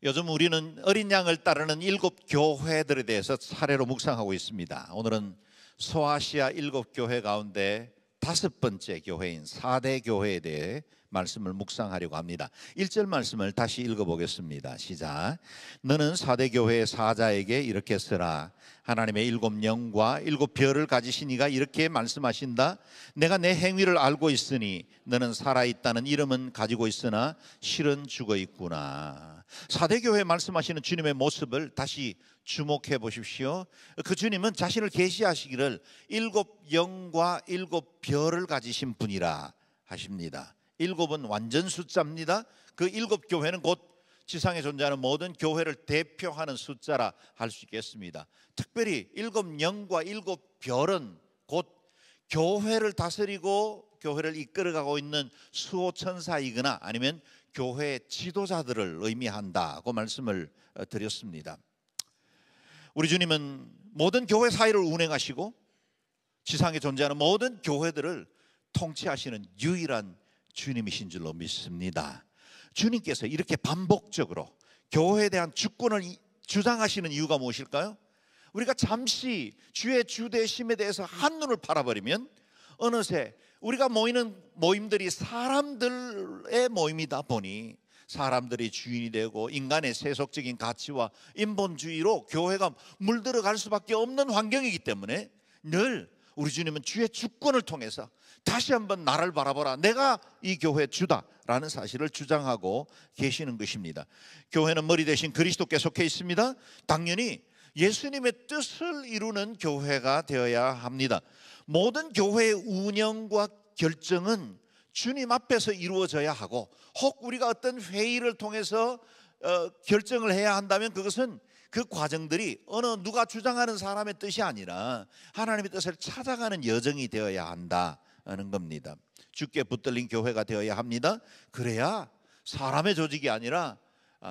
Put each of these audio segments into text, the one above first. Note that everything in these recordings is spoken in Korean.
요즘 우리는 어린 양을 따르는 7교회들에 대해서 사례로 묵상하고 있습니다. 오늘은 소아시아 7교회 가운데 5번째 교회인 4대 교회에 대해 말씀을 묵상하려고 합니다. 1절 말씀을 다시 읽어보겠습니다. 시작. 너는 4대 교회의 사자에게 이렇게 쓰라. 하나님의 7영과 7별을 가지신 이가 이렇게 말씀하신다. 내가 내 행위를 알고 있으니 너는 살아있다는 이름은 가지고 있으나 실은 죽어 있구나. 4대 교회 말씀하시는 주님의 모습을 다시 주목해 보십시오. 그 주님은 자신을 계시하시기를 7영과 7별을 가지신 분이라 하십니다. 7은 완전 숫자입니다. 그 7교회는 곧 지상에 존재하는 모든 교회를 대표하는 숫자라 할 수 있겠습니다. 특별히 7영과 7별은 곧 교회를 다스리고 교회를 이끌어가고 있는 수호천사이거나 아니면 교회 지도자들을 의미한다고 말씀을 드렸습니다. 우리 주님은 모든 교회 사회를 운행하시고 지상에 존재하는 모든 교회들을 통치하시는 유일한 주님이신 줄로 믿습니다. 주님께서 이렇게 반복적으로 교회에 대한 주권을 주장하시는 이유가 무엇일까요? 우리가 잠시 주의 주대심에 대해서 한눈을 팔아버리면 어느새 우리가 모이는 모임들이 사람들의 모임이다 보니 사람들이 주인이 되고 인간의 세속적인 가치와 인본주의로 교회가 물들어갈 수밖에 없는 환경이기 때문에 늘 우리 주님은 주의 주권을 통해서 다시 한번 나를 바라보라, 내가 이 교회의 주다라는 사실을 주장하고 계시는 것입니다. 교회는 머리 대신 그리스도께 속해 있습니다. 당연히 예수님의 뜻을 이루는 교회가 되어야 합니다. 모든 교회의 운영과 결정은 주님 앞에서 이루어져야 하고, 혹 우리가 어떤 회의를 통해서 결정을 해야 한다면 그것은 그 과정들이 어느 누가 주장하는 사람의 뜻이 아니라 하나님의 뜻을 찾아가는 여정이 되어야 한다는 겁니다. 주께 붙들린 교회가 되어야 합니다. 그래야 사람의 조직이 아니라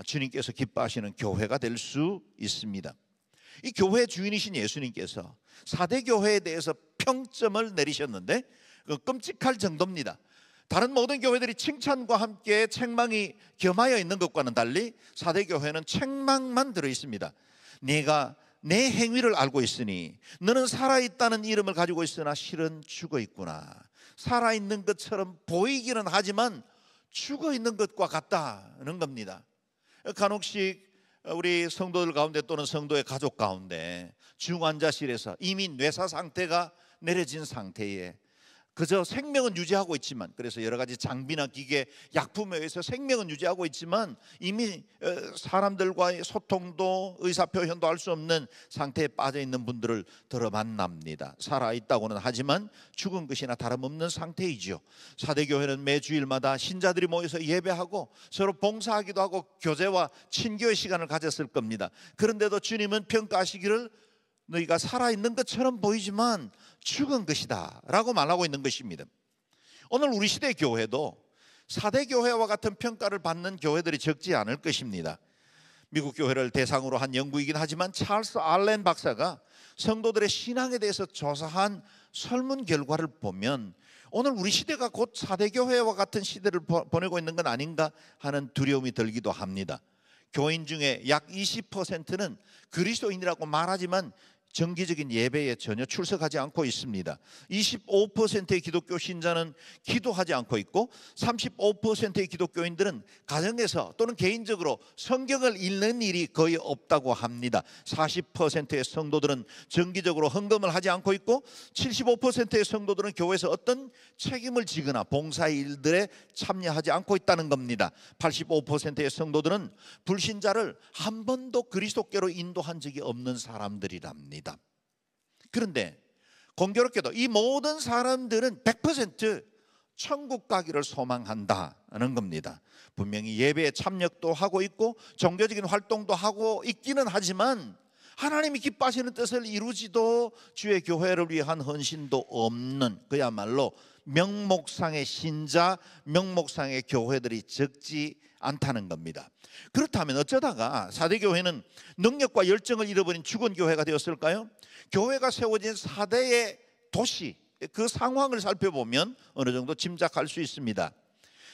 주님께서 기뻐하시는 교회가 될 수 있습니다. 이 교회의 주인이신 예수님께서 4대 교회에 대해서 평점을 내리셨는데 끔찍할 정도입니다. 다른 모든 교회들이 칭찬과 함께 책망이 겸하여 있는 것과는 달리 4대 교회는 책망만 들어있습니다. 네가 내 행위를 알고 있으니 너는 살아있다는 이름을 가지고 있으나 실은 죽어 있구나. 살아있는 것처럼 보이기는 하지만 죽어 있는 것과 같다는 겁니다. 간혹씩 우리 성도들 가운데 또는 성도의 가족 가운데 중환자실에서 이미 뇌사 상태가 내려진 상태에 그저 생명은 유지하고 있지만, 그래서 여러 가지 장비나 기계, 약품에 의해서 생명은 유지하고 있지만 이미 사람들과의 소통도 의사표현도 할 수 없는 상태에 빠져 있는 분들을 들어 만납니다. 살아있다고는 하지만 죽은 것이나 다름없는 상태이죠. 4대 교회는 매 주일마다 신자들이 모여서 예배하고 서로 봉사하기도 하고 교제와 친교의 시간을 가졌을 겁니다. 그런데도 주님은 평가하시기를 너희가 살아있는 것처럼 보이지만 죽은 것이다 라고 말하고 있는 것입니다. 오늘 우리 시대 교회도 4대 교회와 같은 평가를 받는 교회들이 적지 않을 것입니다. 미국 교회를 대상으로 한 연구이긴 하지만 찰스 알렌 박사가 성도들의 신앙에 대해서 조사한 설문 결과를 보면 오늘 우리 시대가 곧 4대 교회와 같은 시대를 보내고 있는 건 아닌가 하는 두려움이 들기도 합니다. 교인 중에 약 20%는 그리스도인이라고 말하지만 정기적인 예배에 전혀 출석하지 않고 있습니다. 25%의 기독교 신자는 기도하지 않고 있고 35%의 기독교인들은 가정에서 또는 개인적으로 성경을 읽는 일이 거의 없다고 합니다. 40%의 성도들은 정기적으로 헌금을 하지 않고 있고 75%의 성도들은 교회에서 어떤 책임을 지거나 봉사 일들에 참여하지 않고 있다는 겁니다. 85%의 성도들은 불신자를 한 번도 그리스도께로 인도한 적이 없는 사람들이랍니다. 그런데 공교롭게도 이 모든 사람들은 100% 천국 가기를 소망한다는 겁니다. 분명히 예배에 참여도 하고 있고 종교적인 활동도 하고 있기는 하지만 하나님이 기뻐하시는 뜻을 이루지도 주의 교회를 위한 헌신도 없는 그야말로 명목상의 신자, 명목상의 교회들이 적지 않다는 겁니다. 그렇다면 어쩌다가 4대 교회는 능력과 열정을 잃어버린 죽은 교회가 되었을까요? 교회가 세워진 4대의 도시, 그 상황을 살펴보면 어느 정도 짐작할 수 있습니다.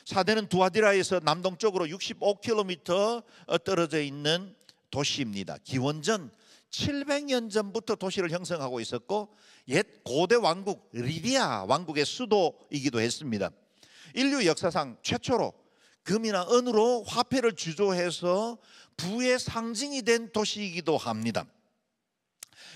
사대는 두아디라에서 남동쪽으로 65km 떨어져 있는 도시입니다. 기원전 700년 전부터 도시를 형성하고 있었고 옛 고대 왕국 리디아 왕국의 수도이기도 했습니다. 인류 역사상 최초로 금이나 은으로 화폐를 주조해서 부의 상징이 된 도시이기도 합니다.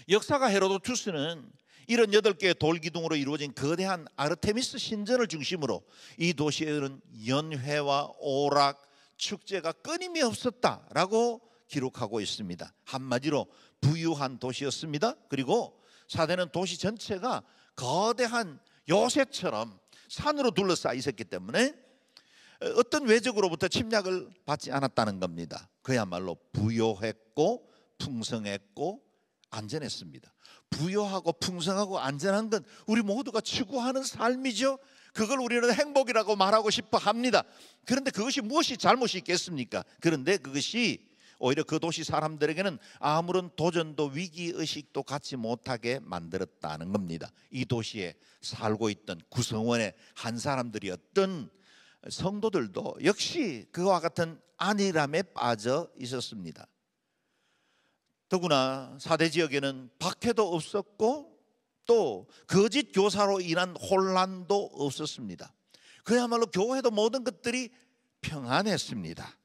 역사가 헤로도투스는 78개의 돌기둥으로 이루어진 거대한 아르테미스 신전을 중심으로 이 도시에는 연회와 오락, 축제가 끊임이 없었다라고 기록하고 있습니다. 한마디로 부유한 도시였습니다. 그리고 사대는 도시 전체가 거대한 요새처럼 산으로 둘러싸여 있었기 때문에 어떤 외적으로부터 침략을 받지 않았다는 겁니다. 그야말로 부요했고 풍성했고 안전했습니다. 부유하고 풍성하고 안전한 건 우리 모두가 추구하는 삶이죠. 그걸 우리는 행복이라고 말하고 싶어 합니다. 그런데 그것이 무엇이 잘못이 있겠습니까? 그런데 그것이 오히려 그 도시 사람들에게는 아무런 도전도 위기의식도 갖지 못하게 만들었다는 겁니다. 이 도시에 살고 있던 구성원의 한 사람들이었던 성도들도 역시 그와 같은 안일함에 빠져 있었습니다. 더구나 사대 지역에는 박해도 없었고 또 거짓 교사로 인한 혼란도 없었습니다. 그야말로 교회도 모든 것들이 평안했습니다.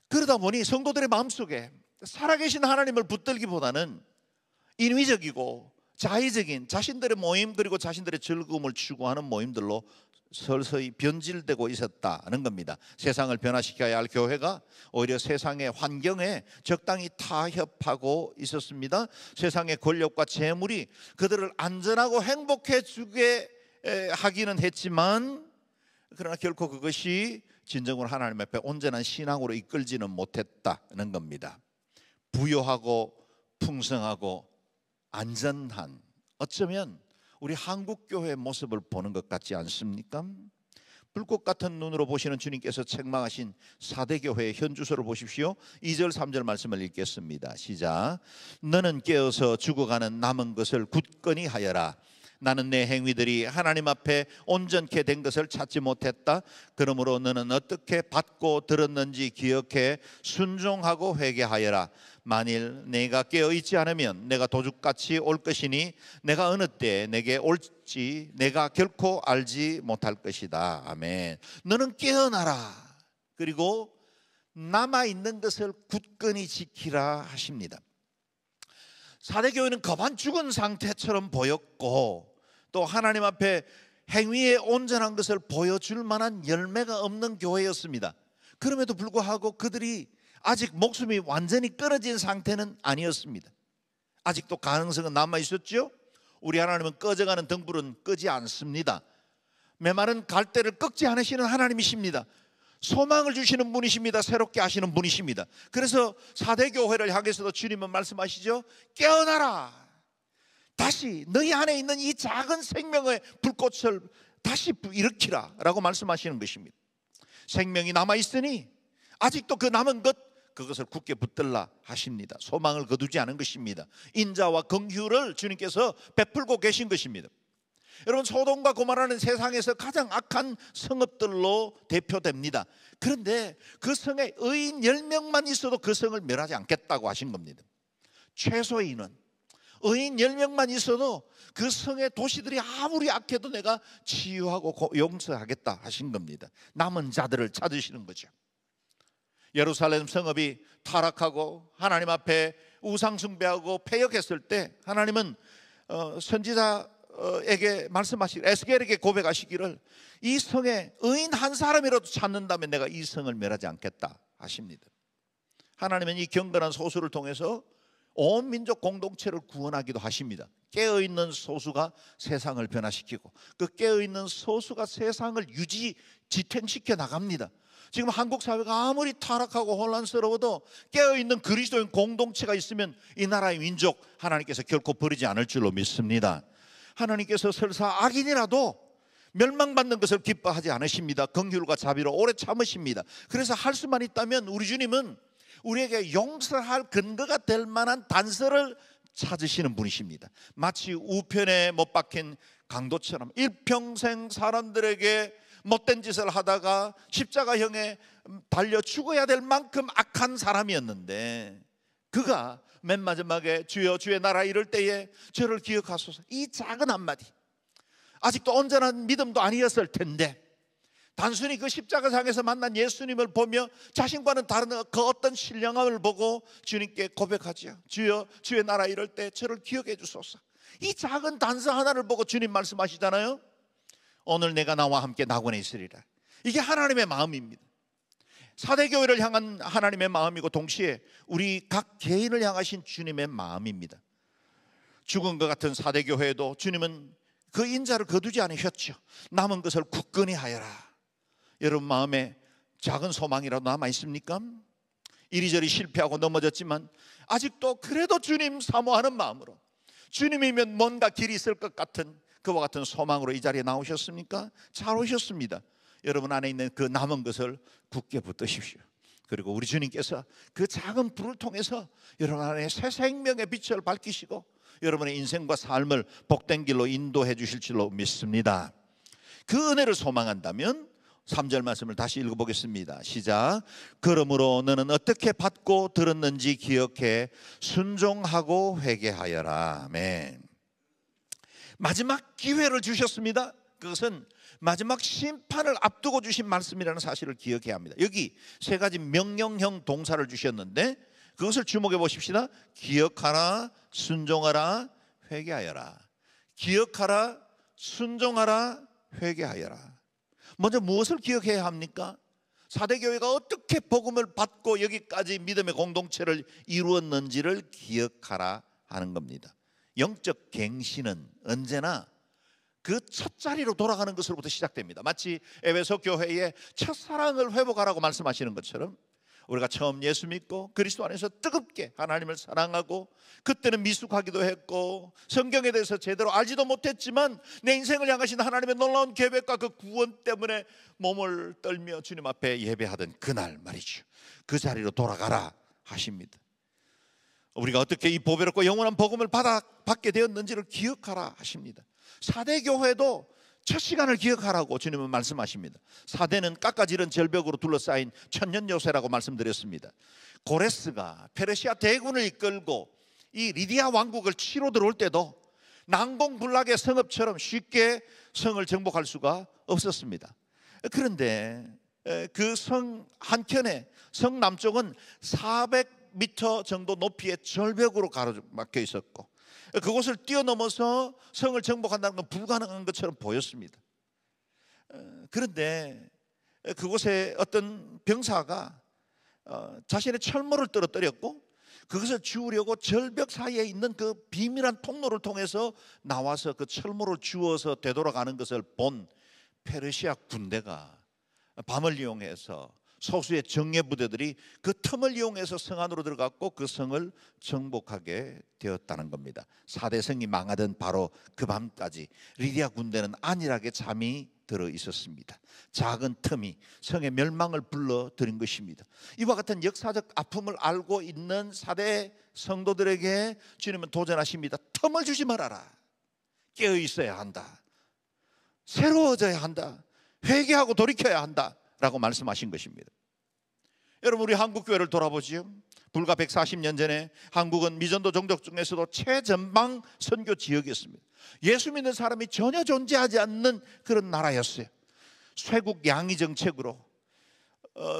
그러다 보니 성도들의 마음속에 살아계신 하나님을 붙들기보다는 인위적이고 자의적인 자신들의 모임 그리고 자신들의 즐거움을 추구하는 모임들로 서서히 변질되고 있었다는 겁니다. 세상을 변화시켜야 할 교회가 오히려 세상의 환경에 적당히 타협하고 있었습니다. 세상의 권력과 재물이 그들을 안전하고 행복해지게 하기는 했지만 그러나 결코 그것이 진정으로 하나님 앞에 온전한 신앙으로 이끌지는 못했다는 겁니다. 부유하고 풍성하고 안전한, 어쩌면 우리 한국교회의 모습을 보는 것 같지 않습니까? 불꽃 같은 눈으로 보시는 주님께서 책망하신 사대교회의 현주소를 보십시오. 2절 3절 말씀을 읽겠습니다. 시작. 너는 깨어서 죽어가는 남은 것을 굳건히 하여라. 나는 내 행위들이 하나님 앞에 온전케 된 것을 찾지 못했다. 그러므로 너는 어떻게 받고 들었는지 기억해 순종하고 회개하여라. 만일 내가 깨어있지 않으면 내가 도둑같이 올 것이니 내가 어느 때 내게 올지 내가 결코 알지 못할 것이다. 아멘. 너는 깨어나라. 그리고 남아있는 것을 굳건히 지키라 하십니다. 사대교회는 거반 죽은 상태처럼 보였고 또 하나님 앞에 행위의 온전한 것을 보여줄 만한 열매가 없는 교회였습니다. 그럼에도 불구하고 그들이 아직 목숨이 완전히 끊어진 상태는 아니었습니다. 아직도 가능성은 남아있었죠. 우리 하나님은 꺼져가는 등불은 끄지 않습니다. 메마른 갈대를 꺾지 않으시는 하나님이십니다. 소망을 주시는 분이십니다. 새롭게 하시는 분이십니다. 그래서 사대교회를 향해서도 주님은 말씀하시죠. 깨어나라. 다시 너희 안에 있는 이 작은 생명의 불꽃을 다시 일으키라 라고 말씀하시는 것입니다. 생명이 남아있으니 아직도 그 남은 것 그것을 굳게 붙들라 하십니다. 소망을 거두지 않은 것입니다. 인자와 긍휼을 주님께서 베풀고 계신 것입니다. 여러분, 소돔과 고모라는 세상에서 가장 악한 성읍들로 대표됩니다. 그런데 그 성에 의인 10명만 있어도 그 성을 멸하지 않겠다고 하신 겁니다. 최소의 인원 의인 10명만 있어도 그 성의 도시들이 아무리 악해도 내가 치유하고 용서하겠다 하신 겁니다. 남은 자들을 찾으시는 거죠. 예루살렘 성읍이 타락하고 하나님 앞에 우상 숭배하고 패역했을 때 하나님은 선지자에게 말씀하시기를, 에스겔에게 고백하시기를 이 성에 의인 한 사람이라도 찾는다면 내가 이 성을 멸하지 않겠다 하십니다. 하나님은 이 경건한 소수를 통해서 온 민족 공동체를 구원하기도 하십니다. 깨어있는 소수가 세상을 변화시키고 그 깨어있는 소수가 세상을 지탱시켜 나갑니다. 지금 한국 사회가 아무리 타락하고 혼란스러워도 깨어있는 그리스도인 공동체가 있으면 이 나라의 민족 하나님께서 결코 버리지 않을 줄로 믿습니다. 하나님께서 설사 악인이라도 멸망받는 것을 기뻐하지 않으십니다. 긍휼과 자비로 오래 참으십니다. 그래서 할 수만 있다면 우리 주님은 우리에게 용서할 근거가 될 만한 단서를 찾으시는 분이십니다. 마치 우편에 못 박힌 강도처럼 일평생 사람들에게 못된 짓을 하다가 십자가형에 달려 죽어야 될 만큼 악한 사람이었는데, 그가 맨 마지막에 주여 주의 나라 이럴 때에 저를 기억하소서, 이 작은 한마디, 아직도 온전한 믿음도 아니었을 텐데 단순히 그 십자가상에서 만난 예수님을 보며 자신과는 다른 그 어떤 신령함을 보고 주님께 고백하죠. 주여 주의 나라 이럴 때 저를 기억해 주소서. 이 작은 단서 하나를 보고 주님 말씀하시잖아요. 오늘 내가 나와 함께 낙원에 있으리라. 이게 하나님의 마음입니다. 사대교회를 향한 하나님의 마음이고 동시에 우리 각 개인을 향하신 주님의 마음입니다. 죽은 것 같은 사대교회에도 주님은 그 인자를 거두지 않으셨죠. 남은 것을 굳건히 하여라. 여러분 마음에 작은 소망이라도 남아 있습니까? 이리저리 실패하고 넘어졌지만 아직도 그래도 주님 사모하는 마음으로, 주님이면 뭔가 길이 있을 것 같은 그와 같은 소망으로 이 자리에 나오셨습니까? 잘 오셨습니다. 여러분 안에 있는 그 남은 것을 굳게 붙드십시오. 그리고 우리 주님께서 그 작은 불을 통해서 여러분 안에 새 생명의 빛을 밝히시고 여러분의 인생과 삶을 복된 길로 인도해 주실 줄로 믿습니다. 그 은혜를 소망한다면 3절 말씀을 다시 읽어보겠습니다. 시작. 그러므로 너는 어떻게 받고 들었는지 기억해 순종하고 회개하여라. 아멘. 마지막 기회를 주셨습니다. 그것은 마지막 심판을 앞두고 주신 말씀이라는 사실을 기억해야 합니다. 여기 세 가지 명령형 동사를 주셨는데 그것을 주목해 보십시다. 기억하라, 순종하라, 회개하여라. 기억하라, 순종하라, 회개하여라. 먼저 무엇을 기억해야 합니까? 사대교회가 어떻게 복음을 받고 여기까지 믿음의 공동체를 이루었는지를 기억하라 하는 겁니다. 영적 갱신은 언제나 그 첫자리로 돌아가는 것으로부터 시작됩니다. 마치 에베소 교회의 첫사랑을 회복하라고 말씀하시는 것처럼 우리가 처음 예수 믿고 그리스도 안에서 뜨겁게 하나님을 사랑하고 그때는 미숙하기도 했고 성경에 대해서 제대로 알지도 못했지만 내 인생을 향하신 하나님의 놀라운 계획과 그 구원 때문에 몸을 떨며 주님 앞에 예배하던 그날 말이죠. 그 자리로 돌아가라 하십니다. 우리가 어떻게 이 보배롭고 영원한 복음을 받게 되었는지를 기억하라 하십니다. 사대교회도 첫 시간을 기억하라고 주님은 말씀하십니다. 사대는 깎아지른 절벽으로 둘러싸인 천년 요새라고 말씀드렸습니다. 고레스가 페르시아 대군을 이끌고 이 리디아 왕국을 치러 들어올 때도 난공불락의 성읍처럼 쉽게 성을 정복할 수가 없었습니다. 그런데 그 성 한켠에 성 남쪽은 400m 정도 높이의 절벽으로 가로막혀 있었고 그곳을 뛰어넘어서 성을 정복한다는 건 불가능한 것처럼 보였습니다. 그런데 그곳에 어떤 병사가 자신의 철모를 떨어뜨렸고 그것을 주우려고 절벽 사이에 있는 그 비밀한 통로를 통해서 나와서 그 철모를 주워서 되돌아가는 것을 본 페르시아 군대가 밤을 이용해서 소수의 정예 부대들이 그 틈을 이용해서 성 안으로 들어갔고 그 성을 정복하게 되었다는 겁니다. 사대성이 망하던 바로 그 밤까지 리디아 군대는 안일하게 잠이 들어 있었습니다. 작은 틈이 성의 멸망을 불러들인 것입니다. 이와 같은 역사적 아픔을 알고 있는 사대 성도들에게 주님은 도전하십니다. 틈을 주지 말아라. 깨어 있어야 한다. 새로워져야 한다. 회개하고 돌이켜야 한다 라고 말씀하신 것입니다. 여러분 우리 한국교회를 돌아보지요. 불과 140년 전에 한국은 미전도 종족 중에서도 최전방 선교 지역이었습니다. 예수 믿는 사람이 전혀 존재하지 않는 그런 나라였어요. 쇄국 양위 정책으로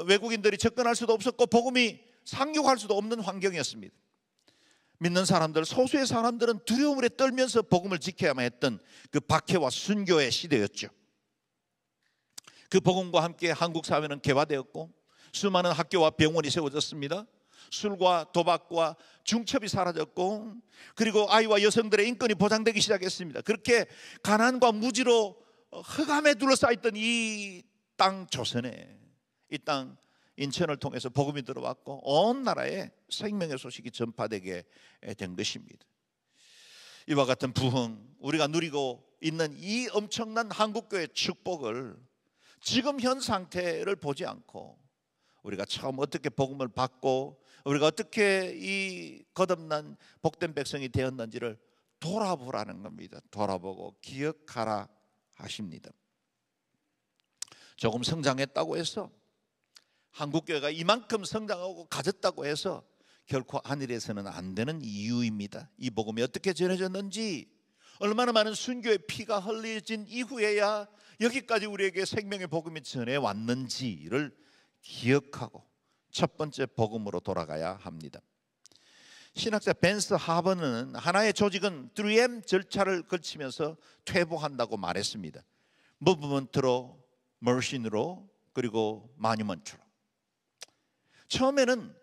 외국인들이 접근할 수도 없었고 복음이 상륙할 수도 없는 환경이었습니다. 믿는 사람들, 소수의 사람들은 두려움에 떨면서 복음을 지켜야만 했던 그 박해와 순교의 시대였죠. 그 복음과 함께 한국 사회는 개화되었고 수많은 학교와 병원이 세워졌습니다. 술과 도박과 중첩이 사라졌고 그리고 아이와 여성들의 인권이 보장되기 시작했습니다. 그렇게 가난과 무지로 흑암에 둘러싸였던 이 땅 조선에, 이 땅 인천을 통해서 복음이 들어왔고 온 나라에 생명의 소식이 전파되게 된 것입니다. 이와 같은 부흥, 우리가 누리고 있는 이 엄청난 한국교회의 축복을 지금 현 상태를 보지 않고 우리가 처음 어떻게 복음을 받고 우리가 어떻게 이 거듭난 복된 백성이 되었는지를 돌아보라는 겁니다. 돌아보고 기억하라 하십니다. 조금 성장했다고 해서, 한국교회가 이만큼 성장하고 가졌다고 해서 결코 안일해서는 안 되는 이유입니다. 이 복음이 어떻게 전해졌는지, 얼마나 많은 순교의 피가 흘려진 이후에야 여기까지 우리에게 생명의 복음이 전해왔는지를 기억하고 첫 번째 복음으로 돌아가야 합니다. 신학자 벤스 하버는 하나의 조직은 3M 절차를 거치면서 퇴보한다고 말했습니다. 무브먼트로, 머신으로, 그리고 마뉴먼트로. 처음에는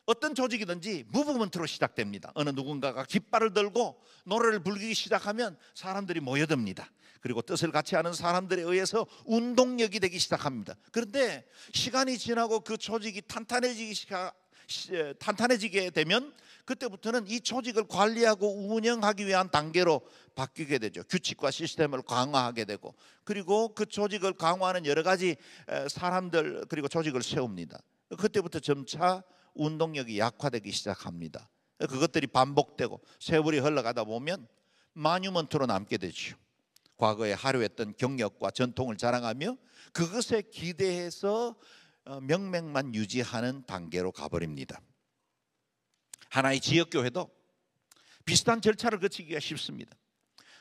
어떤 조직이든지 무브먼트로 시작됩니다. 어느 누군가가 깃발을 들고 노래를 부르기 시작하면 사람들이 모여듭니다. 그리고 뜻을 같이 하는 사람들에 의해서 운동력이 되기 시작합니다. 그런데 시간이 지나고 그 조직이 탄탄해지게 되면 그때부터는 이 조직을 관리하고 운영하기 위한 단계로 바뀌게 되죠. 규칙과 시스템을 강화하게 되고, 그리고 그 조직을 강화하는 여러 가지 사람들 그리고 조직을 세웁니다. 그때부터 점차 운동력이 약화되기 시작합니다. 그것들이 반복되고 세월이 흘러가다 보면 마뉴먼트로 남게 되죠. 과거에 하루했던 경력과 전통을 자랑하며 그것에 기대해서 명맥만 유지하는 단계로 가버립니다. 하나의 지역교회도 비슷한 절차를 거치기가 쉽습니다.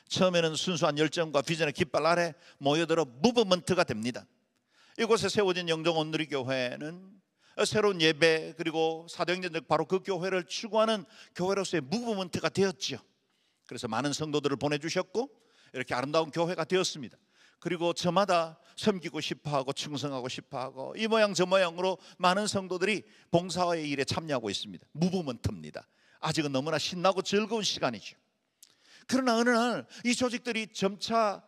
처음에는 순수한 열정과 비전의 깃발 아래 모여들어 무브먼트가 됩니다. 이곳에 세워진 영종 온누리교회는 새로운 예배 그리고 사도행전적 바로 그 교회를 추구하는 교회로서의 무브먼트가 되었죠. 그래서 많은 성도들을 보내주셨고 이렇게 아름다운 교회가 되었습니다. 그리고 저마다 섬기고 싶어하고 충성하고 싶어하고 이 모양 저 모양으로 많은 성도들이 봉사와의 일에 참여하고 있습니다. 무브먼트입니다. 아직은 너무나 신나고 즐거운 시간이죠. 그러나 어느 날 이 조직들이 점차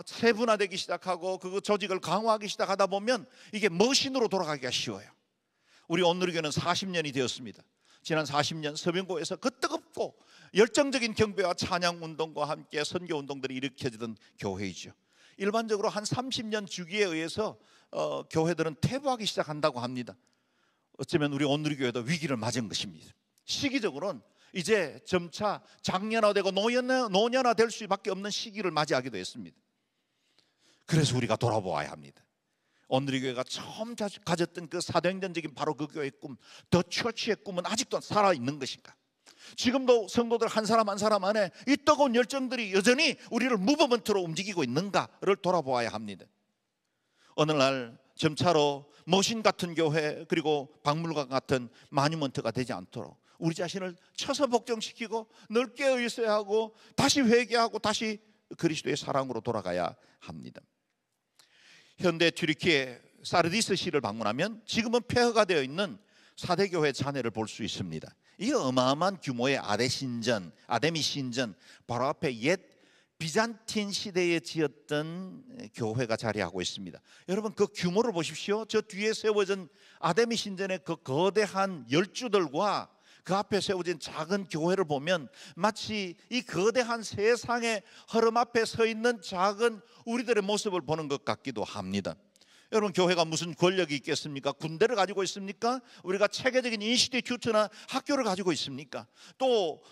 세분화되기 시작하고 그 조직을 강화하기 시작하다 보면 이게 머신으로 돌아가기가 쉬워요. 우리 온누리교는 40년이 되었습니다. 지난 40년 서병고에서 그 뜨겁고 열정적인 경배와 찬양운동과 함께 선교운동들이 일으켜지던 교회이죠. 일반적으로 한 30년 주기에 의해서 교회들은 퇴보하기 시작한다고 합니다. 어쩌면 우리 온누리교회도 위기를 맞은 것입니다. 시기적으로는 이제 점차 장년화되고 노년화될 수밖에 없는 시기를 맞이하기도 했습니다. 그래서 우리가 돌아보아야 합니다. 온누리교회가 처음 가졌던 그 사도행전적인 바로 그 교회의 꿈, 더 처치의 꿈은 아직도 살아있는 것인가? 지금도 성도들 한 사람 한 사람 안에 이 뜨거운 열정들이 여전히 우리를 무브먼트로 움직이고 있는가를 돌아보아야 합니다. 어느 날 점차로 머신 같은 교회 그리고 박물관 같은 마뉴먼트가 되지 않도록 우리 자신을 쳐서 복종시키고 넓게 의뢰하고 다시 회개하고 다시 그리스도의 사랑으로 돌아가야 합니다. 현대 튀르키예 사르디스 시를 방문하면 지금은 폐허가 되어 있는 사대교회 잔해를 볼 수 있습니다. 이 어마어마한 규모의 아데미 신전 바로 앞에 옛 비잔틴 시대에 지었던 교회가 자리하고 있습니다. 여러분 그 규모를 보십시오. 저 뒤에 세워진 아데미 신전의 그 거대한 열주들과 그 앞에 세워진 작은 교회를 보면 마치 이 거대한 세상의 흐름 앞에 서 있는 작은 우리들의 모습을 보는 것 같기도 합니다. 여러분 교회가 무슨 권력이 있겠습니까? 군대를 가지고 있습니까? 우리가 체계적인 인스티튜트나 학교를 가지고 있습니까? 또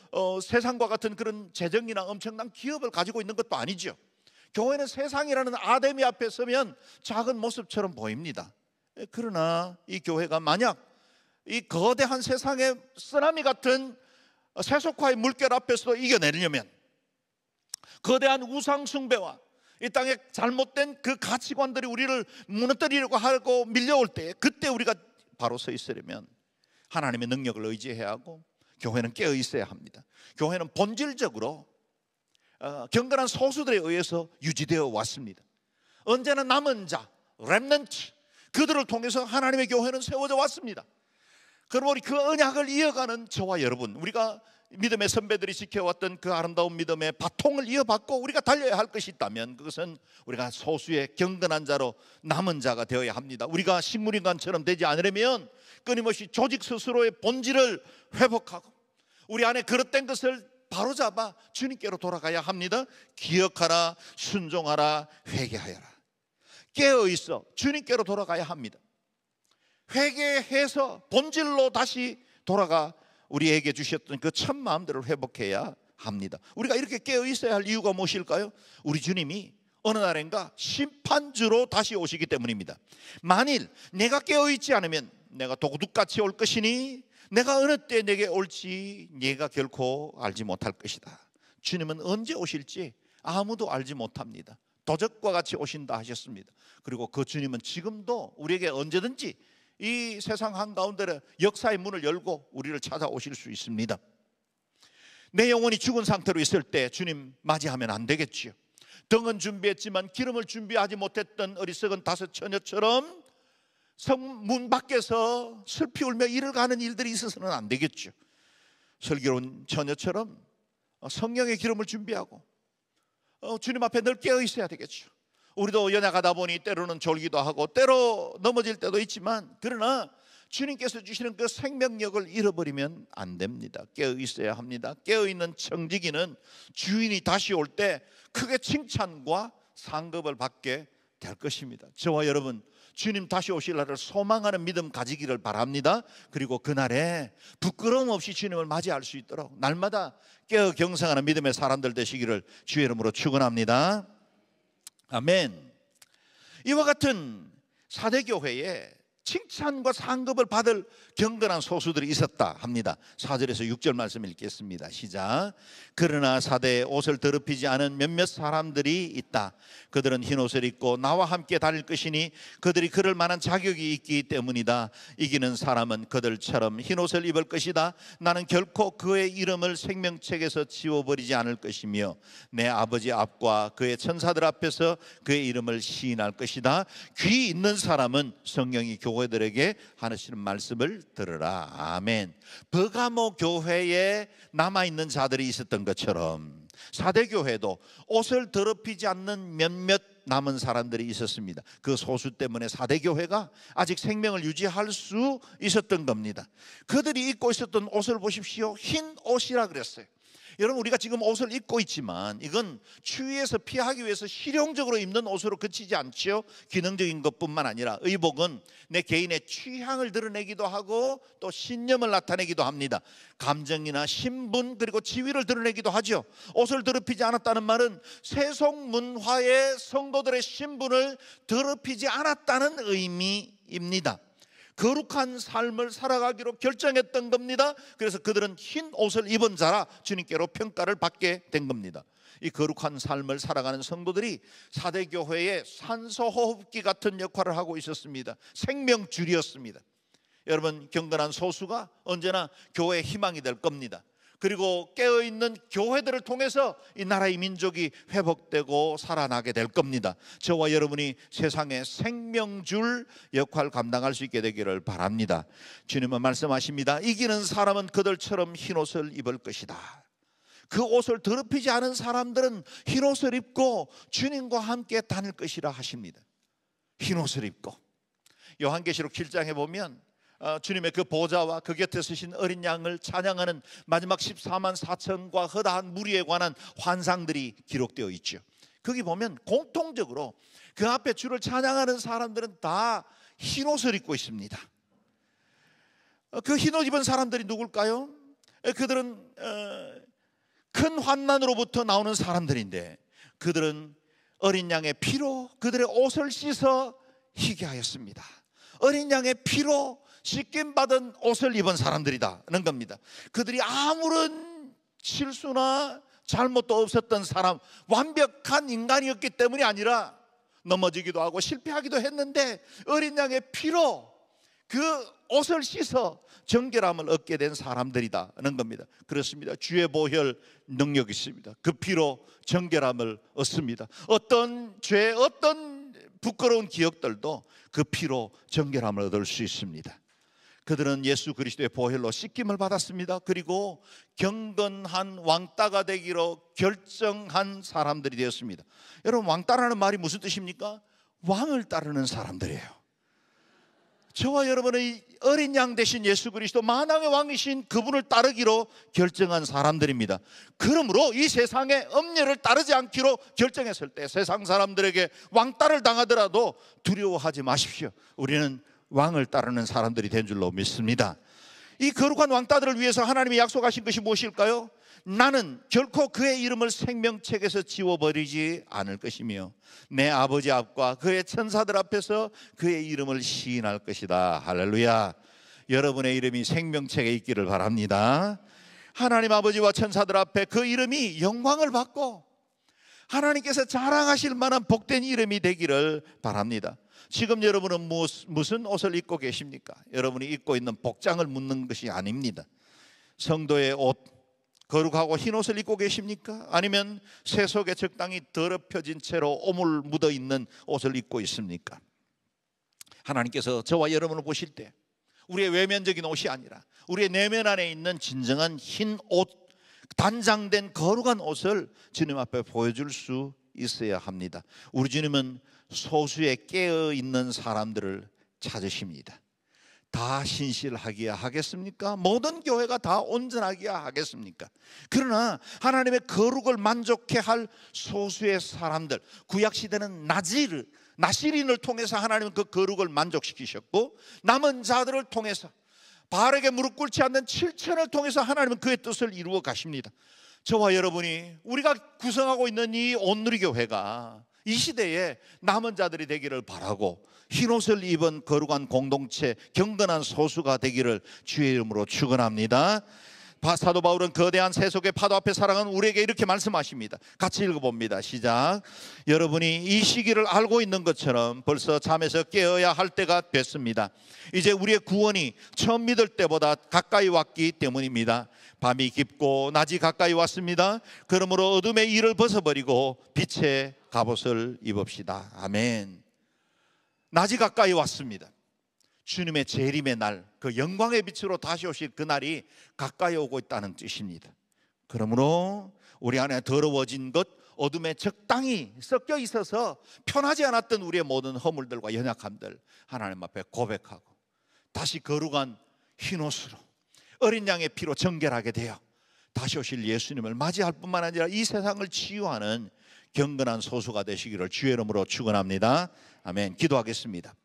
세상과 같은 그런 재정이나 엄청난 기업을 가지고 있는 것도 아니죠. 교회는 세상이라는 아데미 앞에 서면 작은 모습처럼 보입니다. 그러나 이 교회가 만약 이 거대한 세상의 쓰나미 같은 세속화의 물결 앞에서도 이겨내려면 거대한 우상 숭배와 이 땅에 잘못된 그 가치관들이 우리를 무너뜨리려고 하고 밀려올 때 그때 우리가 바로 서 있으려면 하나님의 능력을 의지해야 하고 교회는 깨어 있어야 합니다. 교회는 본질적으로 경건한 소수들에 의해서 유지되어 왔습니다. 언제나 남은 자, 렘넌트 그들을 통해서 하나님의 교회는 세워져 왔습니다. 그럼 우리 그 언약을 이어가는 저와 여러분, 우리가 믿음의 선배들이 지켜왔던 그 아름다운 믿음의 바통을 이어받고 우리가 달려야 할 것이 있다면 그것은 우리가 소수의 경건한 자로 남은 자가 되어야 합니다. 우리가 식물인간처럼 되지 않으려면 끊임없이 조직 스스로의 본질을 회복하고 우리 안에 그릇된 것을 바로잡아 주님께로 돌아가야 합니다. 기억하라, 순종하라, 회개하여라. 깨어있어 주님께로 돌아가야 합니다. 회개해서 본질로 다시 돌아가 우리에게 주셨던 그 첫 마음들을 회복해야 합니다. 우리가 이렇게 깨어 있어야 할 이유가 무엇일까요? 우리 주님이 어느 날인가 심판주로 다시 오시기 때문입니다. 만일 내가 깨어있지 않으면 내가 도둑같이 올 것이니 내가 어느 때 내게 올지 네가 결코 알지 못할 것이다. 주님은 언제 오실지 아무도 알지 못합니다. 도적과 같이 오신다 하셨습니다. 그리고 그 주님은 지금도 우리에게 언제든지 이 세상 한가운데 역사의 문을 열고 우리를 찾아오실 수 있습니다. 내 영혼이 죽은 상태로 있을 때 주님 맞이하면 안 되겠지요. 등은 준비했지만 기름을 준비하지 못했던 어리석은 5 처녀처럼 성문 밖에서 슬피 울며 이를 가는 일들이 있어서는 안 되겠죠. 슬기로운 처녀처럼 성령의 기름을 준비하고 주님 앞에 늘 깨어 있어야 되겠죠. 우리도 연약하다 보니 때로는 졸기도 하고 때로 넘어질 때도 있지만, 그러나 주님께서 주시는 그 생명력을 잃어버리면 안 됩니다. 깨어 있어야 합니다. 깨어 있는 청지기는 주인이 다시 올 때 크게 칭찬과 상급을 받게 될 것입니다. 저와 여러분, 주님 다시 오실 날을 소망하는 믿음 가지기를 바랍니다. 그리고 그날에 부끄러움 없이 주님을 맞이할 수 있도록 날마다 깨어 경성하는 믿음의 사람들 되시기를 주의 이름으로 축원합니다. 아멘. 이와 같은 사대교회에 칭찬과 상급을 받을 경건한 소수들이 있었다 합니다. 4절에서 6절 말씀 읽겠습니다. 시작. 그러나 사대에 옷을 더럽히지 않은 몇몇 사람들이 있다. 그들은 흰옷을 입고 나와 함께 다닐 것이니 그들이 그럴 만한 자격이 있기 때문이다. 이기는 사람은 그들처럼 흰옷을 입을 것이다. 나는 결코 그의 이름을 생명책에서 지워버리지 않을 것이며 내 아버지 앞과 그의 천사들 앞에서 그의 이름을 시인할 것이다. 귀 있는 사람은 성령이 교회들에게 하시는 말씀을 들으라. 아멘. 버가모 교회에 남아있는 자들이 있었던 것처럼 사대교회도 옷을 더럽히지 않는 몇몇 남은 사람들이 있었습니다. 그 소수 때문에 사대교회가 아직 생명을 유지할 수 있었던 겁니다. 그들이 입고 있었던 옷을 보십시오. 흰 옷이라 그랬어요. 여러분, 우리가 지금 옷을 입고 있지만 이건 추위에서 피하기 위해서 실용적으로 입는 옷으로 그치지 않죠. 기능적인 것뿐만 아니라 의복은 내 개인의 취향을 드러내기도 하고 또 신념을 나타내기도 합니다. 감정이나 신분 그리고 지위를 드러내기도 하죠. 옷을 더럽히지 않았다는 말은 세속문화의 성도들의 신분을 더럽히지 않았다는 의미입니다. 거룩한 삶을 살아가기로 결정했던 겁니다. 그래서 그들은 흰 옷을 입은 자라 주님께로 평가를 받게 된 겁니다. 이 거룩한 삶을 살아가는 성도들이 사대교회의 산소호흡기 같은 역할을 하고 있었습니다. 생명줄이었습니다. 여러분, 경건한 소수가 언제나 교회의 희망이 될 겁니다. 그리고 깨어있는 교회들을 통해서 이 나라의 민족이 회복되고 살아나게 될 겁니다. 저와 여러분이 세상의 생명줄 역할을 감당할 수 있게 되기를 바랍니다. 주님은 말씀하십니다. 이기는 사람은 그들처럼 흰옷을 입을 것이다. 그 옷을 더럽히지 않은 사람들은 흰옷을 입고 주님과 함께 다닐 것이라 하십니다. 흰옷을 입고. 요한계시록 7장에 보면 주님의 그 보좌와 그 곁에 서신 어린 양을 찬양하는 마지막 14만 4천과 허다한 무리에 관한 환상들이 기록되어 있죠. 거기 보면 공통적으로 그 앞에 주를 찬양하는 사람들은 다 흰옷을 입고 있습니다. 그 흰옷 입은 사람들이 누굴까요? 그들은 큰 환난으로부터 나오는 사람들인데 그들은 어린 양의 피로 그들의 옷을 씻어 희게 하였습니다. 어린 양의 피로 씻김받은 옷을 입은 사람들이다는 겁니다. 그들이 아무런 실수나 잘못도 없었던 사람, 완벽한 인간이었기 때문이 아니라 넘어지기도 하고 실패하기도 했는데 어린 양의 피로 그 옷을 씻어 정결함을 얻게 된 사람들이다는 겁니다. 그렇습니다. 주의 보혈 능력이 있습니다. 그 피로 정결함을 얻습니다. 어떤 죄, 어떤 부끄러운 기억들도 그 피로 정결함을 얻을 수 있습니다. 그들은 예수 그리스도의 보혈로 씻김을 받았습니다. 그리고 경건한 왕따가 되기로 결정한 사람들이 되었습니다. 여러분, 왕따라는 말이 무슨 뜻입니까? 왕을 따르는 사람들이에요. 저와 여러분의 어린 양 대신 예수 그리스도 만왕의 왕이신 그분을 따르기로 결정한 사람들입니다. 그러므로 이 세상의 엄례를 따르지 않기로 결정했을 때 세상 사람들에게 왕따를 당하더라도 두려워하지 마십시오. 우리는 왕을 따르는 사람들이 된 줄로 믿습니다. 이 거룩한 왕따들을 위해서 하나님이 약속하신 것이 무엇일까요? 나는 결코 그의 이름을 생명책에서 지워버리지 않을 것이며 내 아버지 앞과 그의 천사들 앞에서 그의 이름을 시인할 것이다. 할렐루야. 여러분의 이름이 생명책에 있기를 바랍니다. 하나님 아버지와 천사들 앞에 그 이름이 영광을 받고 하나님께서 자랑하실 만한 복된 이름이 되기를 바랍니다. 지금 여러분은 무슨 옷을 입고 계십니까? 여러분이 입고 있는 복장을 묻는 것이 아닙니다. 성도의 옷, 거룩하고 흰 옷을 입고 계십니까? 아니면 세속에 적당히 더럽혀진 채로 오물 묻어 있는 옷을 입고 있습니까? 하나님께서 저와 여러분을 보실 때 우리의 외면적인 옷이 아니라 우리의 내면 안에 있는 진정한 흰 옷, 단장된 거룩한 옷을 주님 앞에 보여줄 수 있어야 합니다. 우리 주님은 소수에 깨어있는 사람들을 찾으십니다. 다 신실하기야 하겠습니까? 모든 교회가 다 온전하기야 하겠습니까? 그러나 하나님의 거룩을 만족해 할 소수의 사람들, 구약시대는 나시린을 통해서 하나님은 그 거룩을 만족시키셨고 남은 자들을 통해서 바알에게 무릎 꿇지 않는 7천을 통해서 하나님은 그의 뜻을 이루어 가십니다. 저와 여러분이 우리가 구성하고 있는 이 온누리교회가 이 시대에 남은 자들이 되기를 바라고 흰옷을 입은 거룩한 공동체, 경건한 소수가 되기를 주의 이름으로 축원합니다. 사도 바울은 거대한 세속의 파도 앞에 살아가는 우리에게 이렇게 말씀하십니다. 같이 읽어봅니다. 시작. 여러분이 이 시기를 알고 있는 것처럼 벌써 잠에서 깨어야 할 때가 됐습니다. 이제 우리의 구원이 처음 믿을 때보다 가까이 왔기 때문입니다. 밤이 깊고 낮이 가까이 왔습니다. 그러므로 어둠의 일을 벗어버리고 빛의 갑옷을 입읍시다. 아멘. 낮이 가까이 왔습니다. 주님의 재림의 날, 그 영광의 빛으로 다시 오실 그날이 가까이 오고 있다는 뜻입니다. 그러므로 우리 안에 더러워진 것, 어둠에 적당히 섞여 있어서 편하지 않았던 우리의 모든 허물들과 연약함들 하나님 앞에 고백하고 다시 거룩한 흰옷으로 어린 양의 피로 정결하게 되어 다시 오실 예수님을 맞이할 뿐만 아니라 이 세상을 치유하는 경건한 소수가 되시기를 주의 이름으로 축원합니다. 아멘. 기도하겠습니다.